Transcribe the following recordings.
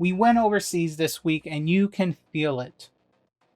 We went overseas this week and you can feel it.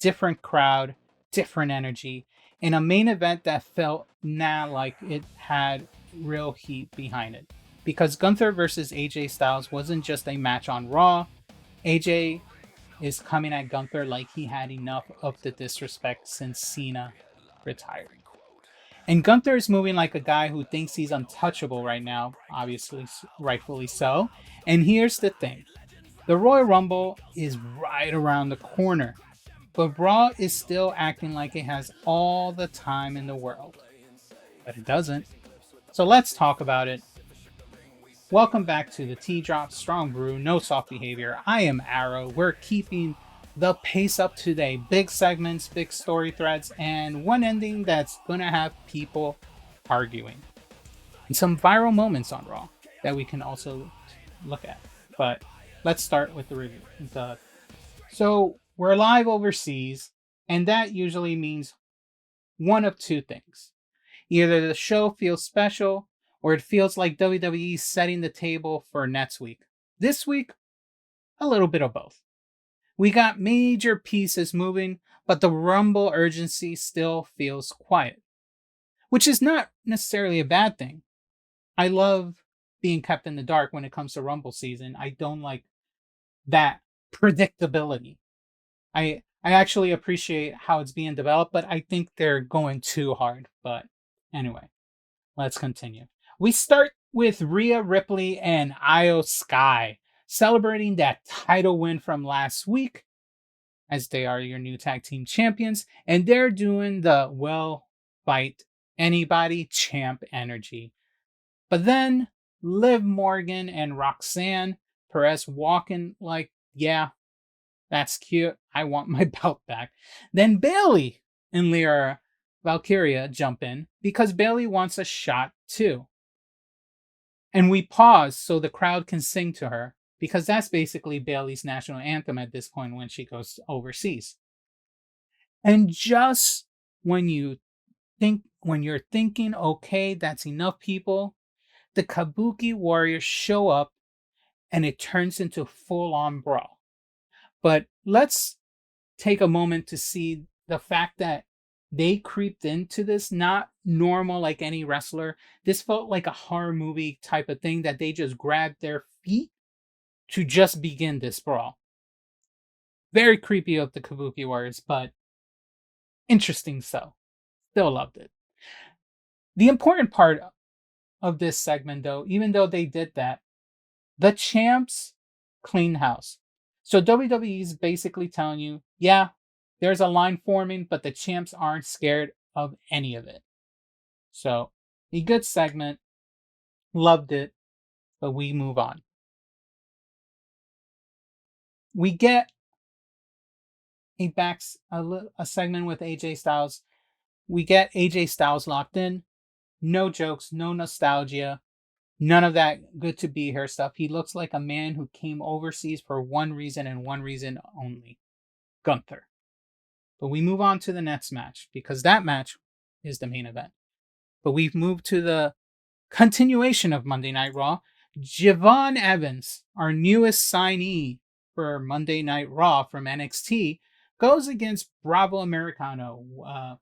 Different crowd, different energy, in a main event that felt like it had real heat behind it. Because Gunther versus AJ Styles wasn't just a match on Raw. AJ is coming at Gunther like he had enough of the disrespect since Cena retired. And Gunther is moving like a guy who thinks he's untouchable right now, obviously, rightfully so. And here's the thing, the Royal Rumble is right around the corner, but Raw is still acting like it has all the time in the world. But it doesn't. So let's talk about it. Welcome back to the Tea Drop Strong Brew, No Soft Behavior. I am Arrow. We're keeping the pace up today. Big segments, big story threads, and one ending that's going to have people arguing. And some viral moments on Raw that we can also look at. But let's start with the review. So we're live overseas, and that usually means one of two things. Either the show feels special, or it feels like WWE setting the table for next week. This week, a little bit of both. We got major pieces moving, but the Rumble urgency still feels quiet, which is not necessarily a bad thing. I love being kept in the dark when it comes to Rumble season. I don't like that predictability. I actually appreciate how it's being developed, but I think they're going too hard. But anyway, let's continue. We start with Rhea Ripley and Io Sky celebrating that title win from last week, as they are your new tag team champions, and they're doing the well fight anybody champ energy. But then Liv Morgan and Roxanne Perez walking like, yeah, that's cute. I want my belt back. Then Bayley and Lyra Valkyria jump in because Bayley wants a shot too. And we pause so the crowd can sing to her because that's basically Bayley's national anthem at this point when she goes overseas. And just when you're thinking, okay, that's enough people, the Kabuki Warriors show up and it turns into full-on brawl. But let's take a moment to see the fact that they creeped into this not normal like any wrestler. This felt like a horror movie type of thing that they just grabbed their feet to just begin this brawl. Very creepy of the Kabuki Warriors, but interesting so. Still loved it. The important part of this segment, though, even though they did that, the champs clean house. So WWE is basically telling you, yeah, there's a line forming, but the champs aren't scared of any of it. So, a good segment. Loved it, but we move on. We get a segment with AJ Styles. We get AJ Styles locked in. No jokes, no nostalgia, none of that good to be here stuff. He looks like a man who came overseas for one reason and one reason only: Gunther. But we move on to the next match because that match is the main event. But we've moved to the continuation of Monday Night Raw. Javon Evans, our newest signee for Monday Night Raw from NXT, goes against Bravo Americano,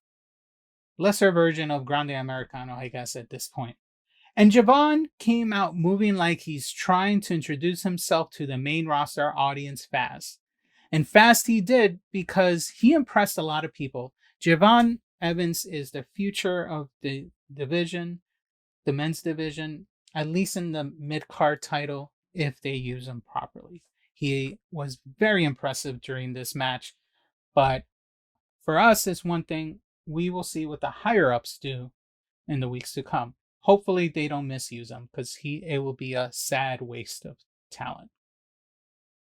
lesser version of Grande Americano, I guess, at this point. And Javon came out moving like he's trying to introduce himself to the main roster audience fast. And fast he did because he impressed a lot of people. Javon Evans is the future of the division, the men's division, at least in the mid-card title, if they use him properly. He was very impressive during this match, but for us, it's one thing. We will see what the higher-ups do in the weeks to come. Hopefully they don't misuse him because it will be a sad waste of talent.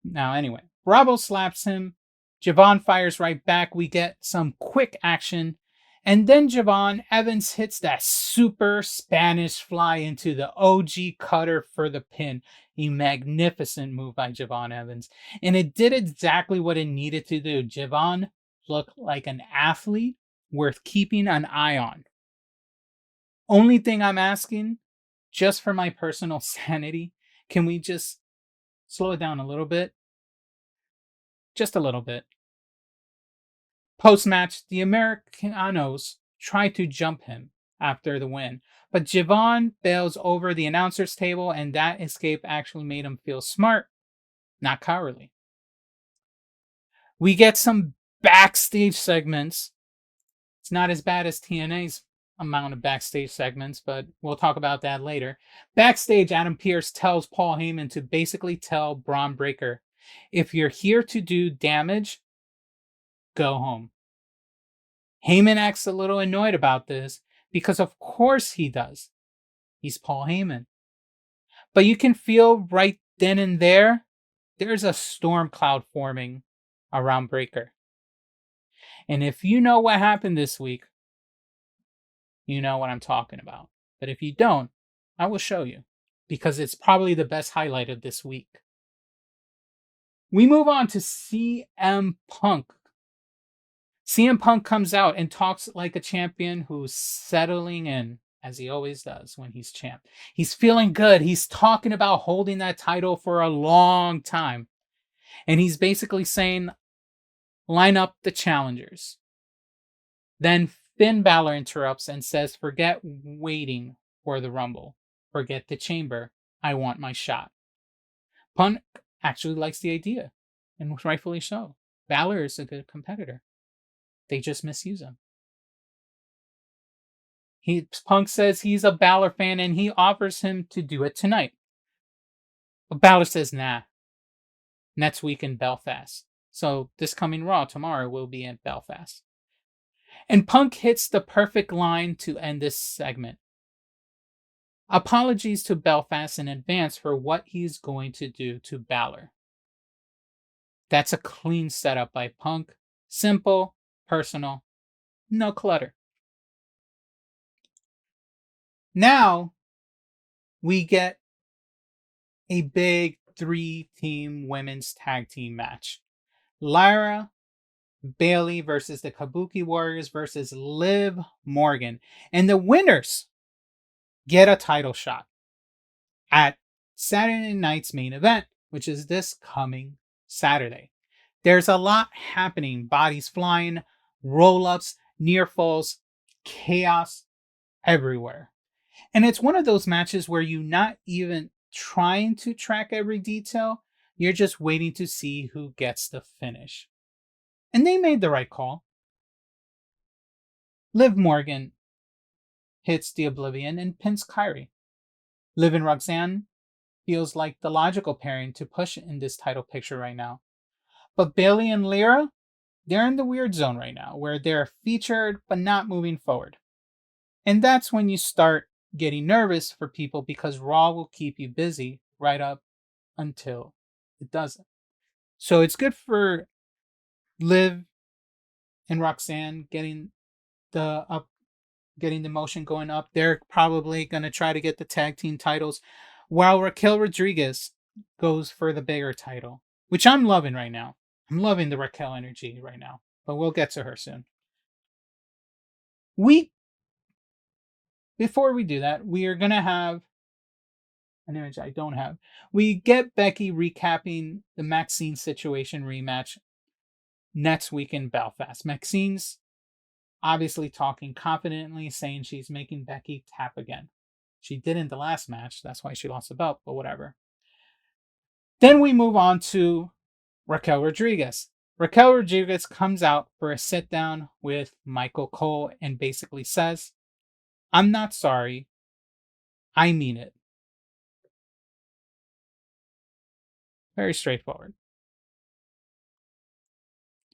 Now, anyway, Bravo slaps him. Javon fires right back. We get some quick action. And then Javon Evans hits that super Spanish fly into the OG cutter for the pin. A magnificent move by Javon Evans. And it did exactly what it needed to do. Javon looked like an athlete worth keeping an eye on. Only thing I'm asking, just for my personal sanity, can we just slow it down a little bit? just a little bit. Post match, the Americanos try to jump him after the win, but Javon bails over the announcer's table, and that escape actually made him feel smart, not cowardly. We get some backstage segments. It's not as bad as TNA's amount of backstage segments, but we'll talk about that later. Backstage, Adam Pearce tells Paul Heyman to basically tell Braun Breaker, if you're here to do damage, go home. Heyman acts a little annoyed about this because, of course, he does. He's Paul Heyman. But you can feel right then and there's a storm cloud forming around Breaker. And if you know what happened this week, you know what I'm talking about. But if you don't, I will show you because it's probably the best highlight of this week. We move on to CM Punk. CM Punk comes out and talks like a champion who's settling in, as he always does when he's champ. He's feeling good. He's talking about holding that title for a long time. And he's basically saying, line up the challengers. Then Finn Balor interrupts and says, forget waiting for the Rumble. Forget the chamber. I want my shot. Punk actually likes the idea, and rightfully so. Balor is a good competitor. They just misuse him. Punk says he's a Balor fan and he offers him to do it tonight. But Balor says, nah. Next week in Belfast. So this coming Raw tomorrow will be in Belfast. And Punk hits the perfect line to end this segment. Apologies to Belfast in advance for what he's going to do to Balor. That's a clean setup by Punk. Simple, personal, no clutter. Now we get a big 3-team women's tag team match. Lyra Bailey versus the Kabuki Warriors versus Liv Morgan. And the winners get a title shot at Saturday night's main event, which is this coming Saturday. There's a lot happening. Bodies flying, roll-ups, near falls, chaos everywhere. And it's one of those matches where you're not even trying to track every detail. You're just waiting to see who gets the finish. And they made the right call. Liv Morgan hits the Oblivion and pins Kyrie. Liv and Roxanne feels like the logical pairing to push in this title picture right now. But Bailey and Lyra, they're in the weird zone right now, where they're featured but not moving forward. And that's when you start getting nervous for people because Raw will keep you busy right up until it doesn't. So it's good for Liv and Roxanne getting the motion going up. They're probably going to try to get the tag team titles, while Raquel Rodriguez goes for the bigger title, which I'm loving right now. I'm loving the Raquel energy right now, but we'll get to her soon. Before we do that, we are going to have an image I don't have. We get Becky recapping the Maxine situation rematch next week in Belfast. Maxine's obviously talking confidently, saying she's making Becky tap again. She didn't the last match, that's why she lost the belt, but whatever. Then we move on to Raquel Rodriguez. Raquel Rodriguez comes out for a sit down with Michael Cole and basically says, I'm not sorry. I mean it. Very straightforward.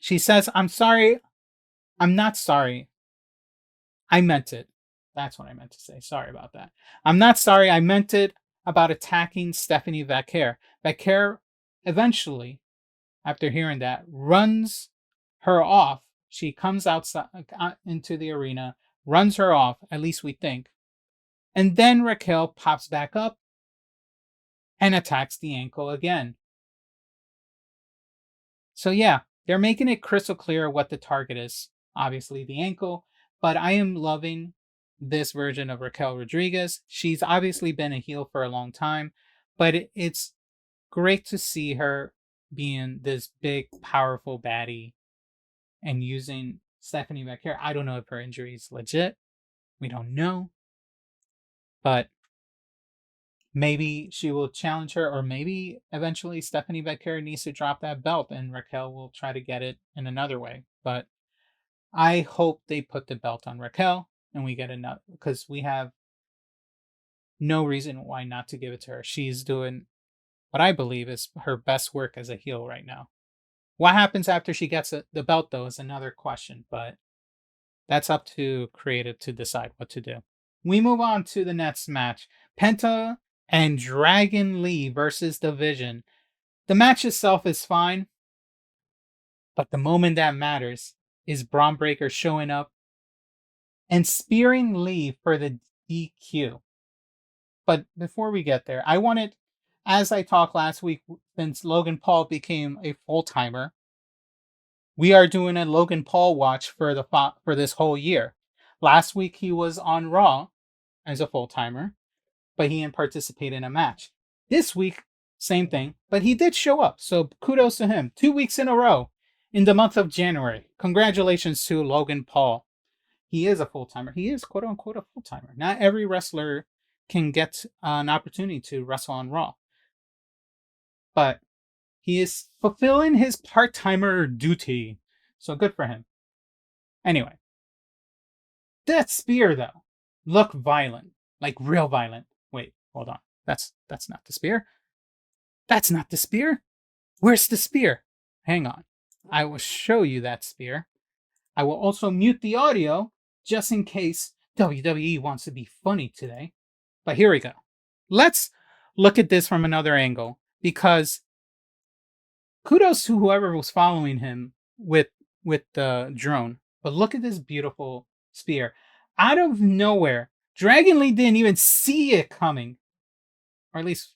She says, I'm sorry. I'm not sorry. I meant it. That's what I meant to say. Sorry about that. I'm not sorry. I meant it about attacking Stephanie Vaquer. Vaquer eventually, after hearing that, runs her off. She comes outside into the arena, runs her off, at least we think. And then Raquel pops back up and attacks the ankle again. So yeah, they're making it crystal clear what the target is. Obviously the ankle, but I am loving this version of Raquel Rodriguez. She's obviously been a heel for a long time, but it's great to see her being this big, powerful baddie and using Stephanie McCare. I don't know if her injury is legit. We don't know. But maybe she will challenge her, or maybe eventually Stephanie Becker needs to drop that belt and Raquel will try to get it in another way. But I hope they put the belt on Raquel and we get another, because we have no reason why not to give it to her. She's doing what I believe is her best work as a heel right now. What happens after she gets the belt, though, is another question, but that's up to creative to decide what to do. We move on to the next match. Penta and Dragon Lee versus Division. The match itself is fine, but the moment that matters is Braun Breaker showing up and spearing Lee for the DQ. But before we get there, I wanted, as I talked last week, since Logan Paul became a full-timer, we are doing a Logan Paul watch for this whole year. Last week he was on Raw as a full-timer, but he didn't participate in a match. This week, same thing, but he did show up, so kudos to him. 2 weeks in a row in the month of January. Congratulations to Logan Paul. He is a full-timer. He is quote-unquote a full-timer. Not every wrestler can get an opportunity to wrestle on Raw, but he is fulfilling his part-timer duty, so good for him. Anyway, that spear, though, looked violent, like real violent. Wait, hold on. That's not the spear. That's not the spear. Where's the spear? Hang on. I will show you that spear. I will also mute the audio just in case WWE wants to be funny today. But here we go. Let's look at this from another angle, because kudos to whoever was following him with the drone. But look at this beautiful spear. Out of nowhere, Dragon Lee didn't even see it coming. Or at least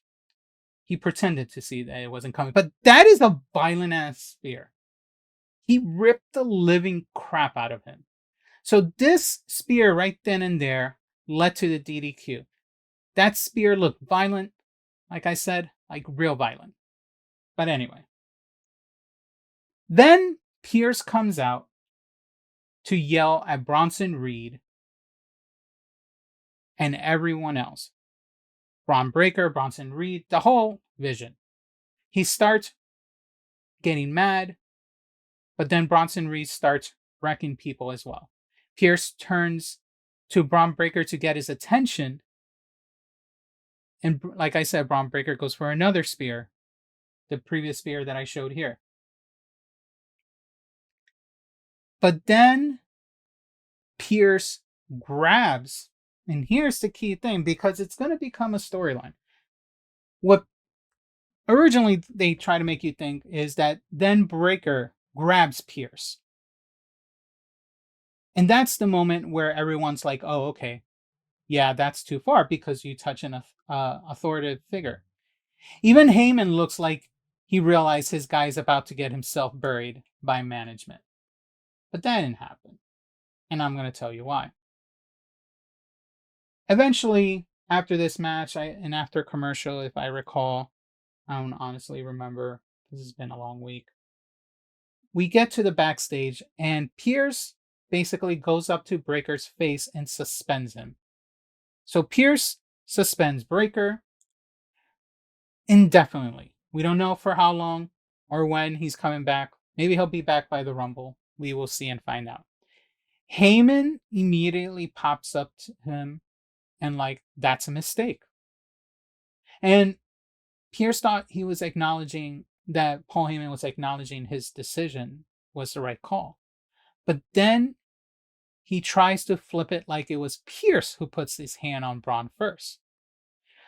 he pretended to see that it wasn't coming. But that is a violent ass spear. He ripped the living crap out of him. So this spear right then and there led to the DDQ. That spear looked violent. Like I said, like real violent. But anyway. Then Pierce comes out to yell at Bronson Reed and everyone else. Braun Breaker, Bronson Reed, the whole Vision. He starts getting mad, but then Bronson Reed starts wrecking people as well. Pierce turns to Braun Breaker to get his attention, and like I said, Braun Breaker goes for another spear, the previous spear that I showed here. But then Pierce grabs, and here's the key thing, because it's going to become a storyline. What originally they try to make you think is that then Breaker grabs Pierce. And that's the moment where everyone's like, oh, okay, yeah, that's too far because you touch an authoritative figure. Even Heyman looks like he realized his guy's about to get himself buried by management. But that didn't happen. And I'm going to tell you why. Eventually, after this match, and after commercial, if I recall, I don't honestly remember. This has been a long week. We get to the backstage, and Pierce basically goes up to Breaker's face and suspends him. So Pierce suspends Breaker indefinitely. We don't know for how long or when he's coming back. Maybe he'll be back by the Rumble. We will see and find out. Heyman immediately pops up to him and like, that's a mistake. And Pierce thought he was acknowledging that Paul Heyman was acknowledging his decision was the right call. But then he tries to flip it like it was Pierce who puts his hand on Braun first.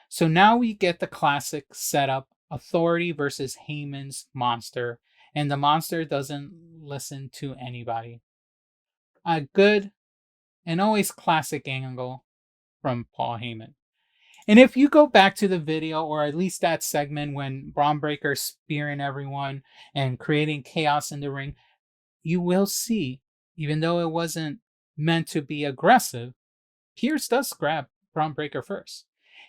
So now we get the classic setup, Authority versus Heyman's monster, and the monster doesn't listen to anybody. A good and always classic angle from Paul Heyman. And if you go back to the video, or at least that segment when Braun Breaker spearing everyone and creating chaos in the ring, you will see, even though it wasn't meant to be aggressive, Pierce does grab Braun Breaker first.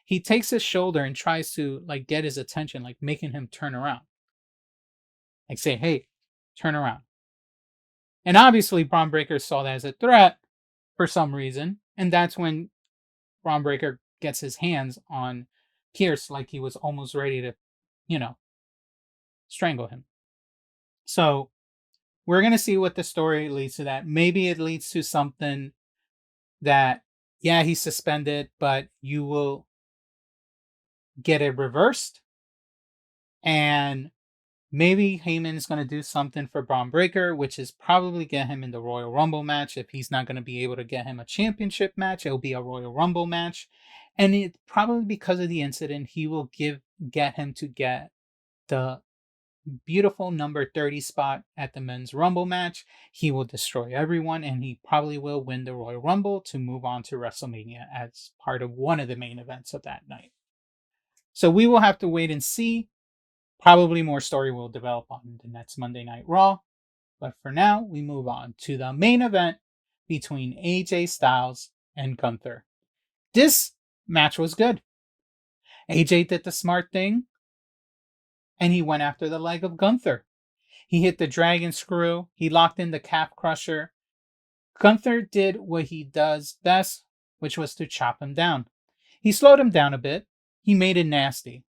He takes his shoulder and tries to like get his attention, like making him turn around. Like say, hey, turn around. And obviously, Braun Breaker saw that as a threat for some reason. And that's when Braun Breaker gets his hands on Pierce like he was almost ready to, you know, strangle him. So we're going to see what the story leads to that. Maybe it leads to something that, yeah, he's suspended, but you will get it reversed. And maybe Heyman is going to do something for Braun Breaker, which is probably get him in the Royal Rumble match. If he's not going to be able to get him a championship match, it'll be a Royal Rumble match. And it probably because of the incident, he will get him to get the beautiful number 30 spot at the men's Rumble match. He will destroy everyone and he probably will win the Royal Rumble to move on to WrestleMania as part of one of the main events of that night. So we will have to wait and see. Probably more story will develop on the next Monday Night Raw. But for now, we move on to the main event between AJ Styles and Gunther. This match was good. AJ did the smart thing and he went after the leg of Gunther. He hit the dragon screw. He locked in the calf crusher. Gunther did what he does best, which was to chop him down. He slowed him down a bit. He made it nasty.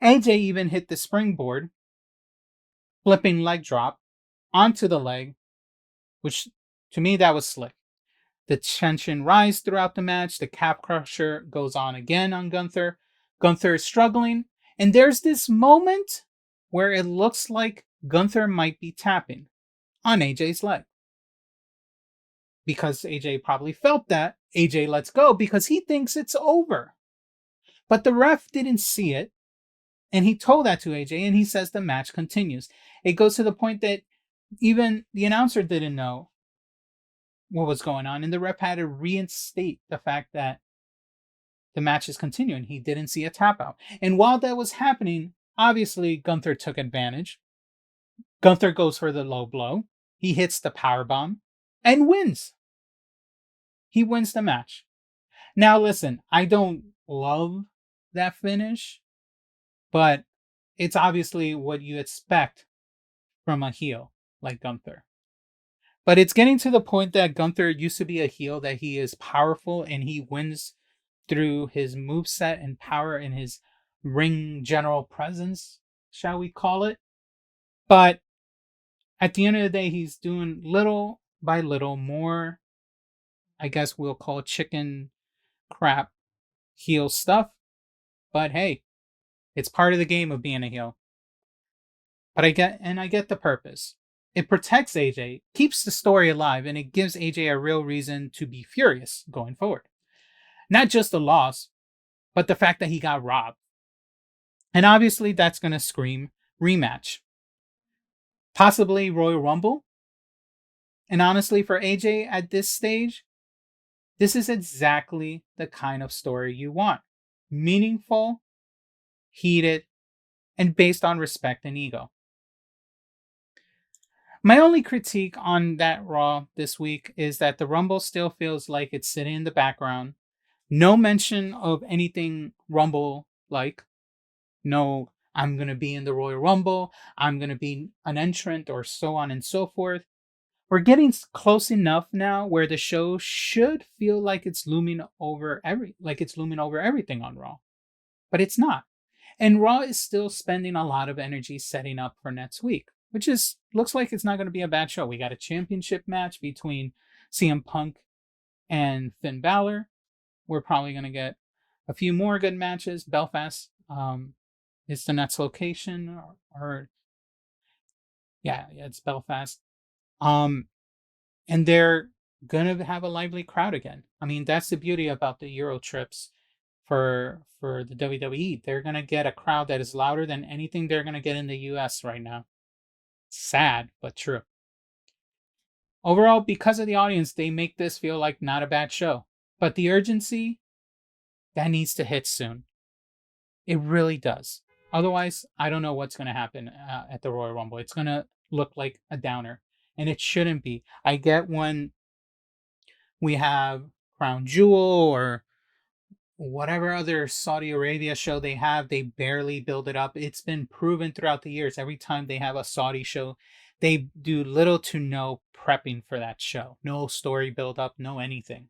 AJ even hit the springboard, flipping leg drop onto the leg, which to me that was slick. The tension rise throughout the match. The calf crusher goes on again on Gunther. Gunther is struggling, and there's this moment where it looks like Gunther might be tapping on AJ's leg. Because AJ probably felt that, AJ lets go because he thinks it's over. But the ref didn't see it, and he told that to AJ, and he says the match continues. It goes to the point that even the announcer didn't know what was going on, and the ref had to reinstate the fact that the match is continuing. He didn't see a tap out. And while that was happening, obviously Gunther took advantage. Gunther goes for the low blow. He hits the powerbomb and wins. He wins the match. Now listen, I don't love that finish, but it's obviously what you expect from a heel like Gunther. But it's getting to the point that Gunther used to be a heel, that he is powerful and he wins through his moveset and power and his ring general presence, shall we call it. But at the end of the day, he's doing little by little more, I guess we'll call chicken crap heel stuff. But hey, it's part of the game of being a heel. But I get the purpose. It protects AJ, keeps the story alive, and it gives AJ a real reason to be furious going forward. Not just the loss, but the fact that he got robbed. And obviously that's going to scream rematch. Possibly Royal Rumble. And honestly, for AJ at this stage, this is exactly the kind of story you want. Meaningful, heated, and based on respect and ego. My only critique on that Raw this week is that the Rumble still feels like it's sitting in the background. No mention of anything Rumble like. No, I'm going to be in the Royal Rumble. I'm going to be an entrant or so on and so forth. We're getting close enough now where the show should feel like it's looming over everything on Raw. But it's not. And Raw is still spending a lot of energy setting up for next week, which looks like it's not going to be a bad show. We got a championship match between CM Punk and Finn Balor. We're probably going to get a few more good matches. Belfast is the next location, or yeah, it's Belfast. And they're gonna have a lively crowd again. I mean, that's the beauty about the Euro trips for the WWE. They're gonna get a crowd that is louder than anything they're gonna get in the US right now. Sad, but true. Overall, because of the audience, they make this feel like not a bad show. But the urgency, that needs to hit soon. It really does. Otherwise, I don't know what's going to happen at the Royal Rumble. It's going to look like a downer, and it shouldn't be. I get when we have Crown Jewel whatever other Saudi Arabia show they have, they barely build it up. It's been proven throughout the years. Every time they have a Saudi show, they do little to no prepping for that show. No story build up, no anything.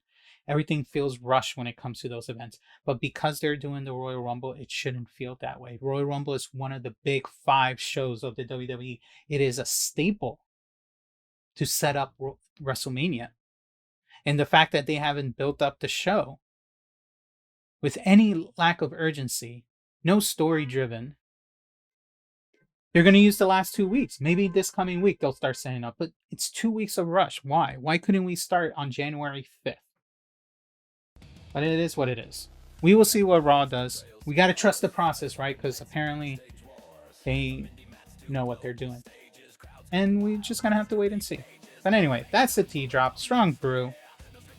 Everything feels rushed when it comes to those events. But because they're doing the Royal Rumble, it shouldn't feel that way. Royal Rumble is one of the big 5 shows of the WWE. It is a staple to set up WrestleMania. And the fact that they haven't built up the show with any lack of urgency, no story driven, they're going to use the last 2 weeks. Maybe this coming week they'll start setting up, but it's 2 weeks of rush. Why? Why couldn't we start on January 5th? But it is what it is. We will see what Raw does. We got to trust the process, right? Because apparently they know what they're doing. And we just going to have to wait and see. But anyway, that's the tea drop. Strong brew.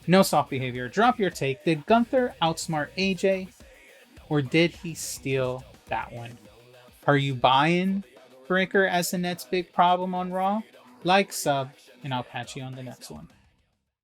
No soft behavior. Drop your take. Did Gunther outsmart AJ? Or did he steal that one? Are you buying Breaker as the next big problem on Raw? Like, sub, and I'll catch you on the next one.